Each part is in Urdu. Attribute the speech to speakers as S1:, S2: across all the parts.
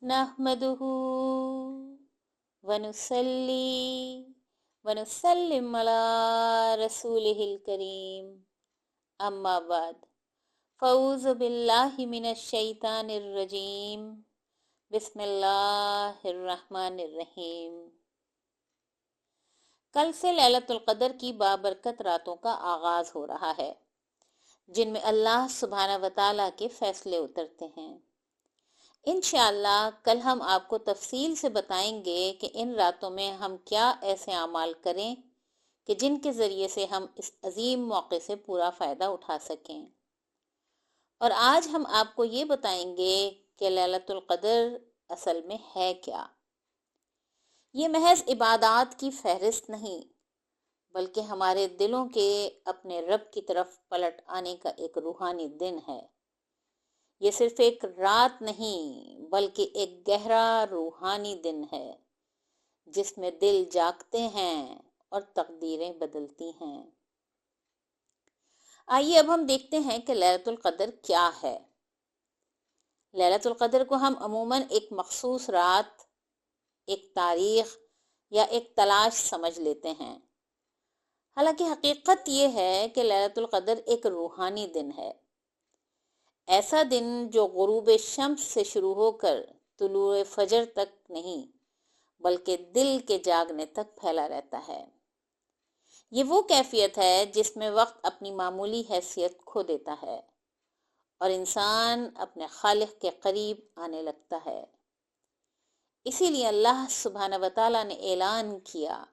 S1: نحمده ونصلي ونسلم على رسوله الكريم اما بعد فاعوذ باللہ من الشیطان الرجیم بسم اللہ الرحمن الرحیم۔ کل سے لیلۃ القدر کی بابرکت راتوں کا آغاز ہو رہا ہے جن میں اللہ سبحانہ وتعالیٰ کے فیصلے اترتے ہیں۔ انشاءاللہ کل ہم آپ کو تفصیل سے بتائیں گے کہ ان راتوں میں ہم کیا ایسے اعمال کریں کہ جن کے ذریعے سے ہم اس عظیم موقع سے پورا فائدہ اٹھا سکیں۔ اور آج ہم آپ کو یہ بتائیں گے کہ لیلۃ القدر اصل میں ہے کیا۔ یہ محض عبادات کی فہرست نہیں بلکہ ہمارے دلوں کے اپنے رب کی طرف پلٹ آنے کا ایک روحانی دن ہے۔ یہ صرف ایک رات نہیں بلکہ ایک گہرا روحانی دن ہے جس میں دل جاگتے ہیں اور تقدیریں بدلتی ہیں۔ آئیے اب ہم دیکھتے ہیں کہ لیلۃ القدر کیا ہے۔ لیلۃ القدر کو ہم عموماً ایک مخصوص رات، ایک تاریخ یا ایک تلاش سمجھ لیتے ہیں، حالانکہ حقیقت یہ ہے کہ لیلۃ القدر ایک روحانی دن ہے۔ ایسا دن جو غروب شمس سے شروع ہو کر طلوع فجر تک نہیں بلکہ دل کے جاگنے تک پھیلا رہتا ہے۔ یہ وہ کیفیت ہے جس میں وقت اپنی معمولی حیثیت کھو دیتا ہے اور انسان اپنے خالق کے قریب آنے لگتا ہے۔ اسی لیے اللہ سبحانہ وتعالیٰ نے اعلان کیا،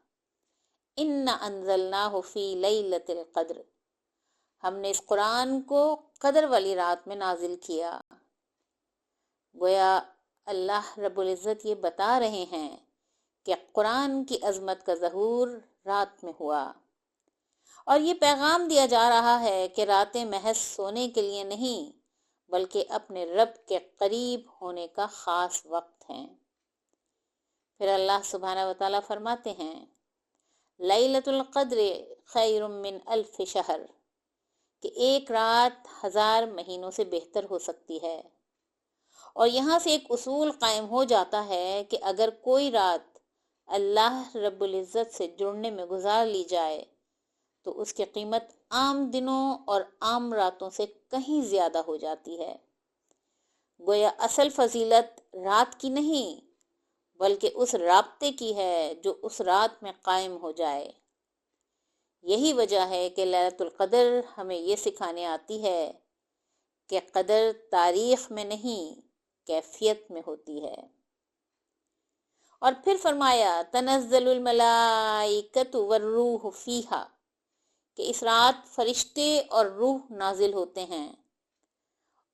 S1: اِنَّا أَنزَلْنَاهُ فِي لَيْلَةِ الْقَدْرِ، ہم نے اس قرآن کو قدر والی رات میں نازل کیا۔ گویا اللہ رب العزت یہ بتا رہے ہیں کہ قرآن کی عظمت کا ظہور رات میں ہوا، اور یہ پیغام دیا جا رہا ہے کہ راتیں محض سونے کے لیے نہیں بلکہ اپنے رب کے قریب ہونے کا خاص وقت ہیں۔ پھر اللہ سبحانہ وتعالیٰ فرماتے ہیں، لیلۃ القدر خیر من الف شہر، کہ ایک رات 1000 مہینوں سے بہتر ہو سکتی ہے۔ اور یہاں سے ایک اصول قائم ہو جاتا ہے کہ اگر کوئی رات اللہ رب العزت سے جڑنے میں گزار لی جائے تو اس کی قیمت عام دنوں اور عام راتوں سے کہیں زیادہ ہو جاتی ہے۔ گویا اصل فضیلت رات کی نہیں بلکہ اس رابطے کی ہے جو اس رات میں قائم ہو جائے۔ یہی وجہ ہے کہ لیلۃ القدر ہمیں یہ سکھانے آتی ہے کہ قدر تاریخ میں نہیں کیفیت میں ہوتی ہے۔ اور پھر فرمایا، تنزل الملائکۃ والروح فیہا، کہ اس رات فرشتے اور روح نازل ہوتے ہیں۔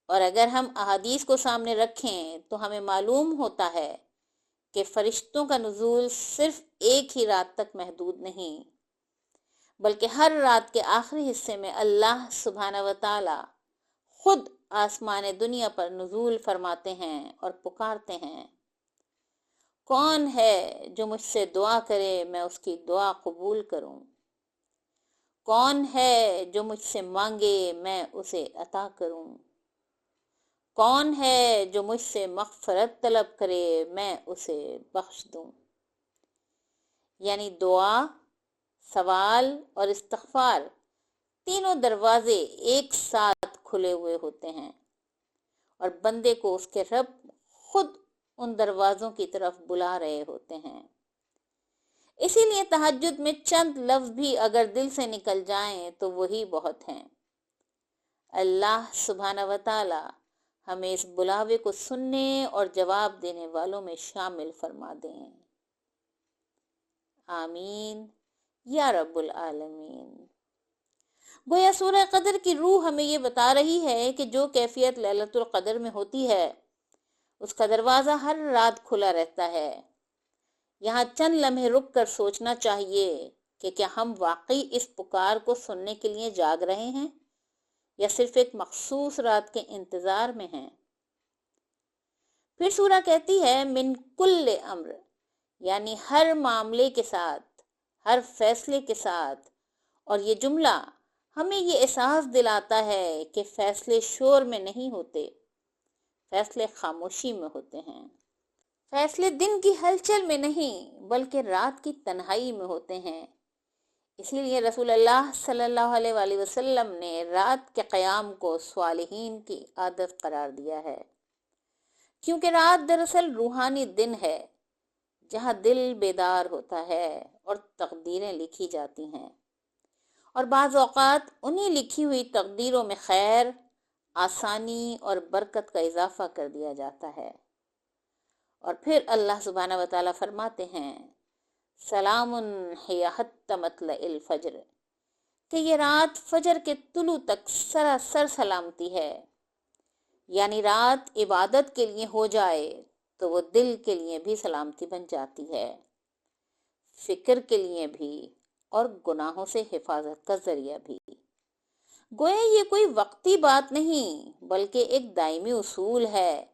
S1: اور اگر ہم احادیث کو سامنے رکھیں تو ہمیں معلوم ہوتا ہے کہ فرشتوں کا نزول صرف ایک ہی رات تک محدود نہیں بلکہ ہر رات کے آخری حصے میں اللہ سبحانہ وتعالی خود آسمان دنیا پر نزول فرماتے ہیں اور پکارتے ہیں، کون ہے جو مجھ سے دعا کرے میں اس کی دعا قبول کروں، کون ہے جو مجھ سے مانگے میں اسے عطا کروں، کون ہے جو مجھ سے مغفرت طلب کرے میں اسے بخش دوں۔ یعنی دعا، سوال اور استغفار، تینوں دروازے ایک ساتھ کھلے ہوئے ہوتے ہیں اور بندے کو اس کے رب خود ان دروازوں کی طرف بلا رہے ہوتے ہیں۔ اسی لیے تہجد میں چند لفظ بھی اگر دل سے نکل جائیں تو وہی بہت ہیں۔ اللہ سبحانہ وتعالی ہمیں اس بلاوے کو سننے اور جواب دینے والوں میں شامل فرما دیں۔ آمین یا رب العالمین۔ گویا سورہ قدر کی روح ہمیں یہ بتا رہی ہے کہ جو کیفیت لیلۃ القدر میں ہوتی ہے اس کا دروازہ ہر رات کھلا رہتا ہے۔ یہاں چند لمحے رک کر سوچنا چاہیے کہ کیا ہم واقعی اس پکار کو سننے کے لیے جاگ رہے ہیں یا صرف ایک مخصوص رات کے انتظار میں ہیں۔ پھر سورہ کہتی ہے، من کل امر، یعنی ہر معاملے کے ساتھ، ہر فیصلے کے ساتھ۔ اور یہ جملہ ہمیں یہ احساس دلاتا ہے کہ فیصلے شور میں نہیں ہوتے، فیصلے خاموشی میں ہوتے ہیں۔ فیصلے دن کی ہلچل میں نہیں بلکہ رات کی تنہائی میں ہوتے ہیں۔ اسی لیے رسول اللہ صلی اللہ علیہ وآلہ وسلم نے رات کے قیام کو صالحین کی عادت قرار دیا ہے، کیونکہ رات دراصل روحانی دن ہے جہاں دل بیدار ہوتا ہے اور تقدیریں لکھی جاتی ہیں، اور بعض اوقات انہی لکھی ہوئی تقدیروں میں خیر، آسانی اور برکت کا اضافہ کر دیا جاتا ہے۔ اور پھر اللہ سبحانہ وتعالی فرماتے ہیں سلام ہی حتی مطلع الفجر، کہ یہ رات فجر کے طلوع تک سراسر سلامتی ہے۔ یعنی رات عبادت کے لیے ہو جائے تو وہ دل کے لیے بھی سلامتی بن جاتی ہے، فکر کے لیے بھی اور گناہوں سے حفاظت کا ذریعہ بھی۔ گویا یہ کوئی وقتی بات نہیں بلکہ ایک دائمی اصول ہے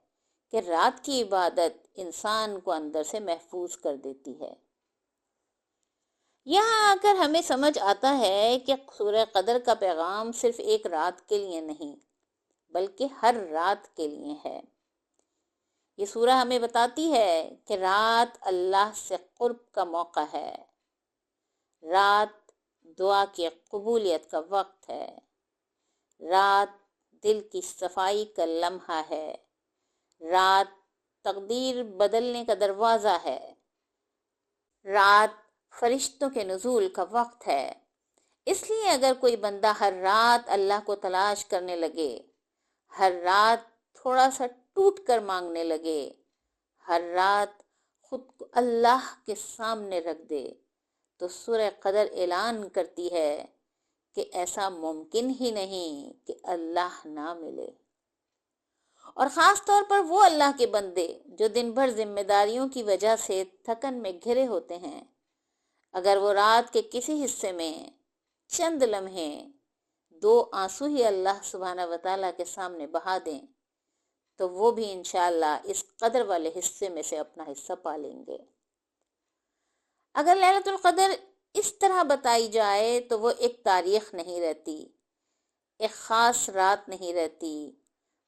S1: کہ رات کی عبادت انسان کو اندر سے محفوظ کر دیتی ہے۔ یہاں آ کر ہمیں سمجھ آتا ہے کہ سورہ قدر کا پیغام صرف ایک رات کے لیے نہیں بلکہ ہر رات کے لیے ہے۔ یہ سورہ ہمیں بتاتی ہے کہ رات اللہ سے قرب کا موقع ہے، رات دعا کی قبولیت کا وقت ہے، رات دل کی صفائی کا لمحہ ہے، رات تقدیر بدلنے کا دروازہ ہے، رات فرشتوں کے نزول کا وقت ہے۔ اس لیے اگر کوئی بندہ ہر رات اللہ کو تلاش کرنے لگے، ہر رات تھوڑا سا ٹوٹ کر مانگنے لگے، ہر رات خود کو اللہ کے سامنے رکھ دے، تو سورہ قدر اعلان کرتی ہے کہ ایسا ممکن ہی نہیں کہ اللہ نہ ملے۔ اور خاص طور پر وہ اللہ کے بندے جو دن بھر ذمہ داریوں کی وجہ سے تھکن میں گھرے ہوتے ہیں، اگر وہ رات کے کسی حصے میں چند لمحے 2 آنسو ہی اللہ سبحانہ وتعالیٰ کے سامنے بہا دیں تو وہ بھی انشاءاللہ اس قدر والے حصے میں سے اپنا حصہ پا لیں گے۔ اگر لیلۃ القدر اس طرح بتائی جائے تو وہ ایک تاریخ نہیں رہتی، ایک خاص رات نہیں رہتی،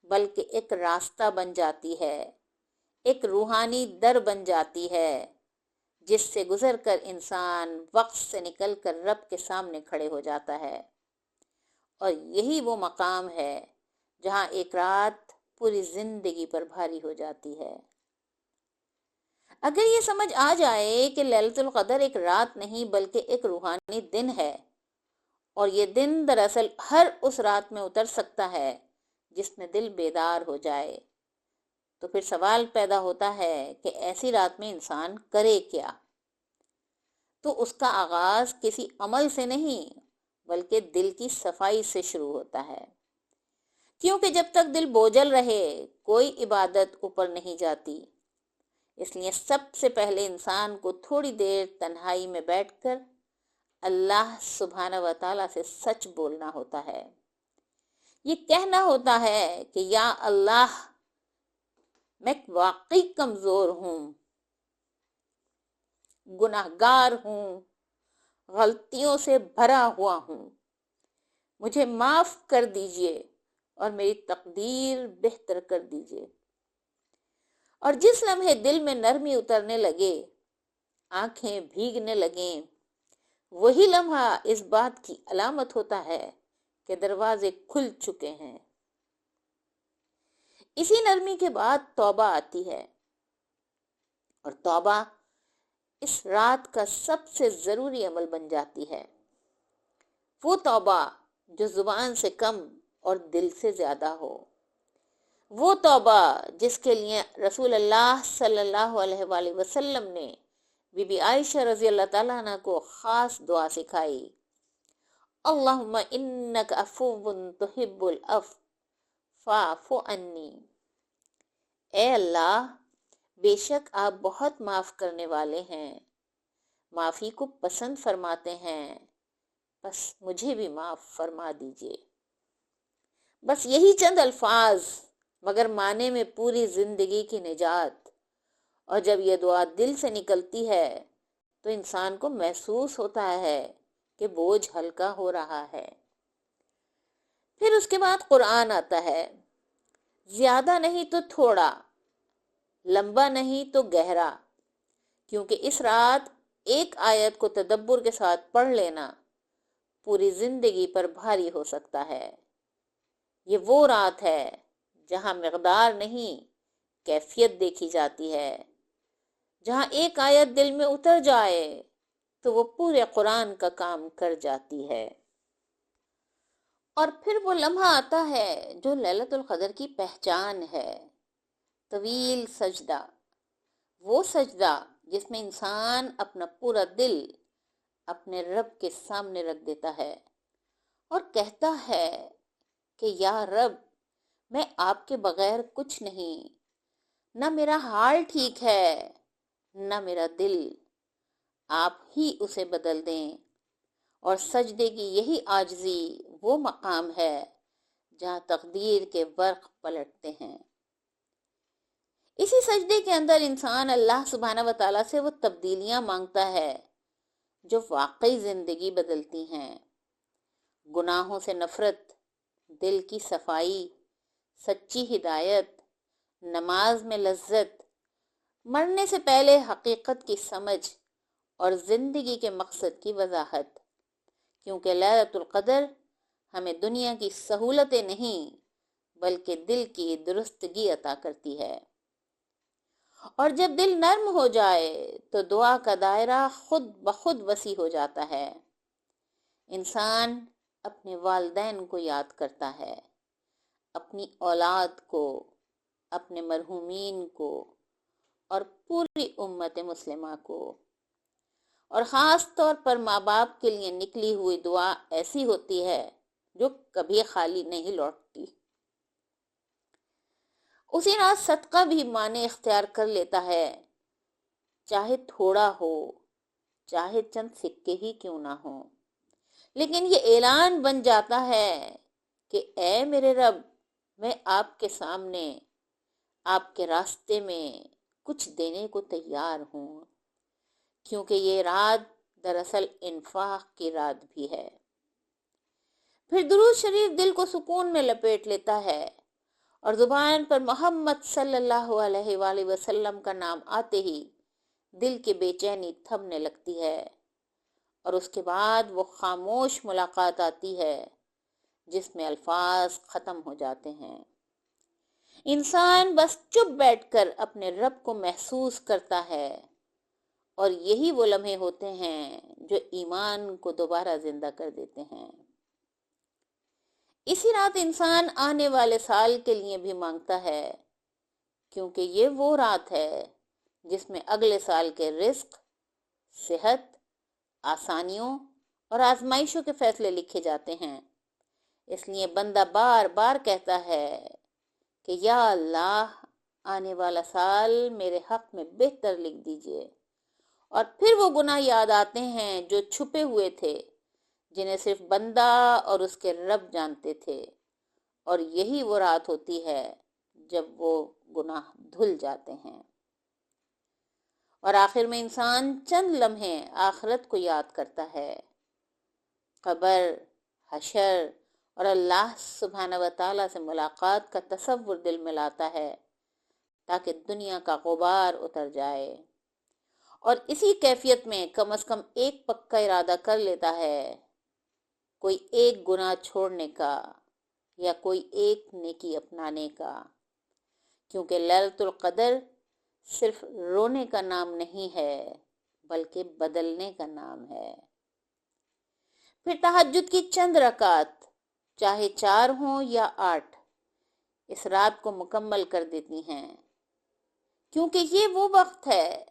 S1: بلکہ ایک راستہ بن جاتی ہے، ایک روحانی در بن جاتی ہے جس سے گزر کر انسان وقت سے نکل کر رب کے سامنے کھڑے ہو جاتا ہے۔ اور یہی وہ مقام ہے جہاں ایک رات پوری زندگی پر بھاری ہو جاتی ہے۔ اگر یہ سمجھ آ جائے کہ لیلۃ القدر ایک رات نہیں بلکہ ایک روحانی دن ہے، اور یہ دن دراصل ہر اس رات میں اتر سکتا ہے جس میں دل بیدار ہو جائے، تو پھر سوال پیدا ہوتا ہے کہ ایسی رات میں انسان کرے کیا؟ تو اس کا آغاز کسی عمل سے نہیں بلکہ دل کی صفائی سے شروع ہوتا ہے، کیونکہ جب تک دل بوجھل رہے کوئی عبادت اوپر نہیں جاتی۔ اس لیے سب سے پہلے انسان کو تھوڑی دیر تنہائی میں بیٹھ کر اللہ سبحانہ وتعالیٰ سے سچ بولنا ہوتا ہے، یہ کہنا ہوتا ہے کہ یا اللہ، میں واقعی کمزور ہوں، گناہگار ہوں، غلطیوں سے بھرا ہوا ہوں، مجھے معاف کر دیجئے اور میری تقدیر بہتر کر دیجئے۔ اور جس لمحے دل میں نرمی اترنے لگے، آنکھیں بھیگنے لگیں، وہی لمحہ اس بات کی علامت ہوتا ہے کہ دروازے کھل چکے ہیں۔ اسی نرمی کے بعد توبہ آتی ہے، اور توبہ اس رات کا سب سے ضروری عمل بن جاتی ہے۔ وہ توبہ جو زبان سے کم اور دل سے زیادہ ہو، وہ توبہ جس کے لیے رسول اللہ صلی اللہ علیہ وآلہ وسلم نے بی بی عائشہ رضی اللہ تعالیٰ عنہ کو خاص دعا سکھائی، اللہم انک عفو تحب العفو فاعف عنی۔ اے اللہ، بے شک آپ بہت معاف کرنے والے ہیں، معافی کو پسند فرماتے ہیں، بس مجھے بھی معاف فرما دیجئے۔ بس یہی چند الفاظ، مگر معنی میں پوری زندگی کی نجات۔ اور جب یہ دعا دل سے نکلتی ہے تو انسان کو محسوس ہوتا ہے کہ بوجھ ہلکا ہو رہا ہے۔ پھر اس کے بعد قرآن آتا ہے، زیادہ نہیں تو تھوڑا، لمبا نہیں تو گہرا، کیونکہ اس رات ایک آیت کو تدبر کے ساتھ پڑھ لینا پوری زندگی پر بھاری ہو سکتا ہے۔ یہ وہ رات ہے جہاں مقدار نہیں کیفیت دیکھی جاتی ہے، جہاں ایک آیت دل میں اتر جائے تو وہ پورے قرآن کا کام کر جاتی ہے۔ اور پھر وہ لمحہ آتا ہے جو لیلۃ القدر کی پہچان ہے، طویل سجدہ، وہ سجدہ جس میں انسان اپنا پورا دل اپنے رب کے سامنے رکھ دیتا ہے اور کہتا ہے کہ یا رب، میں آپ کے بغیر کچھ نہیں، نہ میرا حال ٹھیک ہے نہ میرا دل، آپ ہی اسے بدل دیں۔ اور سجدے کی یہی عاجزی وہ مقام ہے جہاں تقدیر کے برق پلٹتے ہیں۔ اسی سجدے کے اندر انسان اللہ سبحانہ و تعالیٰ سے وہ تبدیلیاں مانگتا ہے جو واقعی زندگی بدلتی ہیں۔ گناہوں سے نفرت، دل کی صفائی، سچی ہدایت، نماز میں لذت، مرنے سے پہلے حقیقت کی سمجھ اور زندگی کے مقصد کی وضاحت، کیونکہ لیلۃ القدر ہمیں دنیا کی سہولتیں نہیں بلکہ دل کی درستگی عطا کرتی ہے۔ اور جب دل نرم ہو جائے تو دعا کا دائرہ خود بخود وسیع ہو جاتا ہے۔ انسان اپنے والدین کو یاد کرتا ہے، اپنی اولاد کو، اپنے مرحومین کو اور پوری امت مسلمہ کو، اور خاص طور پر ماں باپ کے لیے نکلی ہوئی دعا ایسی ہوتی ہے جو کبھی خالی نہیں لوٹتی۔ اسی رات صدقہ بھی معنی اختیار کر لیتا ہے، چاہے تھوڑا ہو، چاہے چند سکے ہی کیوں نہ ہو، لیکن یہ اعلان بن جاتا ہے کہ اے میرے رب، میں آپ کے سامنے، آپ کے راستے میں کچھ دینے کو تیار ہوں، کیونکہ یہ رات دراصل انفاق کی رات بھی ہے۔ پھر درود شریف دل کو سکون میں لپیٹ لیتا ہے اور زبان پر محمد صلی اللہ علیہ وآلہ وسلم کا نام آتے ہی دل کی بے چینی تھمنے لگتی ہے، اور اس کے بعد وہ خاموش ملاقات آتی ہے جس میں الفاظ ختم ہو جاتے ہیں۔ انسان بس چپ بیٹھ کر اپنے رب کو محسوس کرتا ہے، اور یہی وہ لمحے ہوتے ہیں جو ایمان کو دوبارہ زندہ کر دیتے ہیں۔ اسی رات انسان آنے والے سال کے لیے بھی مانگتا ہے، کیونکہ یہ وہ رات ہے جس میں اگلے سال کے رزق، صحت، آسانیوں اور آزمائشوں کے فیصلے لکھے جاتے ہیں۔ اس لیے بندہ بار بار کہتا ہے کہ یا اللہ، آنے والا سال میرے حق میں بہتر لکھ دیجئے۔ اور پھر وہ گناہ یاد آتے ہیں جو چھپے ہوئے تھے، جنہیں صرف بندہ اور اس کے رب جانتے تھے، اور یہی وہ رات ہوتی ہے جب وہ گناہ دھل جاتے ہیں۔ اور آخر میں انسان چند لمحے آخرت کو یاد کرتا ہے، قبر، حشر اور اللہ سبحانہ و تعالیٰ سے ملاقات کا تصور دل میں لاتا ہے تاکہ دنیا کا غبار اتر جائے، اور اسی کیفیت میں کم از کم ایک پکا ارادہ کر لیتا ہے، کوئی ایک گناہ چھوڑنے کا یا کوئی ایک نیکی اپنانے کا، کیونکہ لیلۃ القدر صرف رونے کا نام نہیں ہے بلکہ بدلنے کا نام ہے۔ پھر تہجد کی چند رکعات، چاہے 4 ہوں یا 8، اس رات کو مکمل کر دیتی ہیں، کیونکہ یہ وہ وقت ہے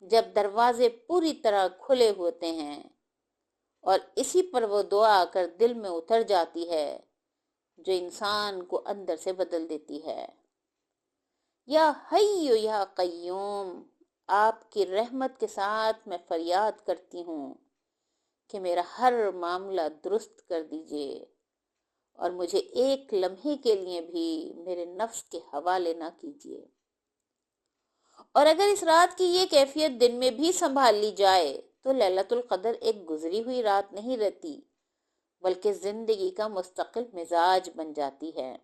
S1: جب دروازے پوری طرح کھلے ہوتے ہیں، اور اسی پر وہ دعا آ کر دل میں اتر جاتی ہے جو انسان کو اندر سے بدل دیتی ہے۔ یا حی یا قیوم، آپ کی رحمت کے ساتھ میں فریاد کرتی ہوں کہ میرا ہر معاملہ درست کر دیجئے، اور مجھے ایک لمحے کے لیے بھی میرے نفس کے حوالے نہ کیجیے۔ اور اگر اس رات کی یہ کیفیت دن میں بھی سنبھال لی جائے تو لیلۃ القدر ایک گزری ہوئی رات نہیں رہتی بلکہ زندگی کا مستقل مزاج بن جاتی ہے۔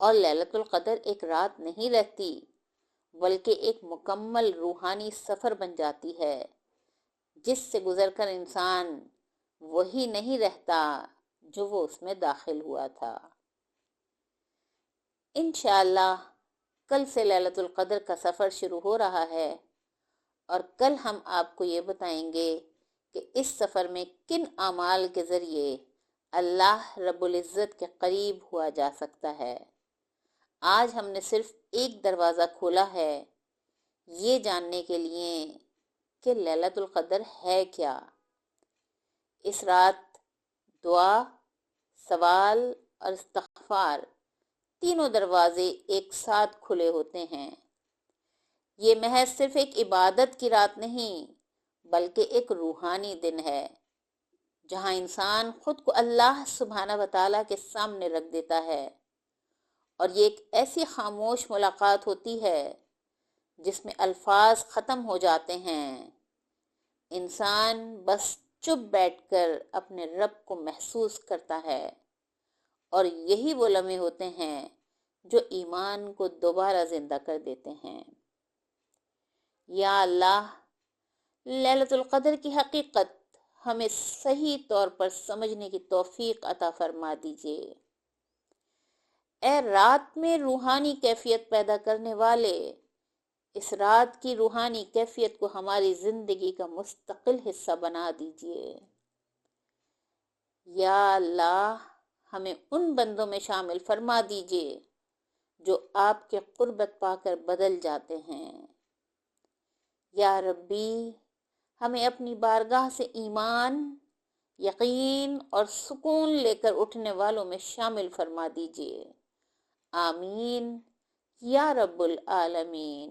S1: اور لیلۃ القدر ایک رات نہیں رہتی بلکہ ایک مکمل روحانی سفر بن جاتی ہے، جس سے گزر کر انسان وہی نہیں رہتا جو وہ اس میں داخل ہوا تھا۔ انشاءاللہ کل سے لیلۃ القدر کا سفر شروع ہو رہا ہے، اور کل ہم آپ کو یہ بتائیں گے کہ اس سفر میں کن اعمال کے ذریعے اللہ رب العزت کے قریب ہوا جا سکتا ہے۔ آج ہم نے صرف ایک دروازہ کھولا ہے، یہ جاننے کے لیے کہ لیلۃ القدر ہے کیا۔ اس رات دعا، سوال اور استغفار تینوں دروازے ایک ساتھ کھلے ہوتے ہیں۔ یہ محض صرف ایک عبادت کی رات نہیں بلکہ ایک روحانی دن ہے، جہاں انسان خود کو اللہ سبحانہ و تعالیٰ کے سامنے رکھ دیتا ہے، اور یہ ایک ایسی خاموش ملاقات ہوتی ہے جس میں الفاظ ختم ہو جاتے ہیں۔ انسان بس چپ بیٹھ کر اپنے رب کو محسوس کرتا ہے، اور یہی وہ لمحے ہوتے ہیں جو ایمان کو دوبارہ زندہ کر دیتے ہیں۔ یا اللہ، لیلۃ القدر کی حقیقت ہمیں صحیح طور پر سمجھنے کی توفیق عطا فرما دیجیے۔ اے رات میں روحانی کیفیت پیدا کرنے والے، اس رات کی روحانی کیفیت کو ہماری زندگی کا مستقل حصہ بنا دیجیے۔ یا اللہ، ہمیں ان بندوں میں شامل فرما دیجیے جو آپ کے قربت پا کر بدل جاتے ہیں۔ یا ربی، ہمیں اپنی بارگاہ سے ایمان، یقین اور سکون لے کر اٹھنے والوں میں شامل فرما دیجیے۔ آمین یا رب العالمین۔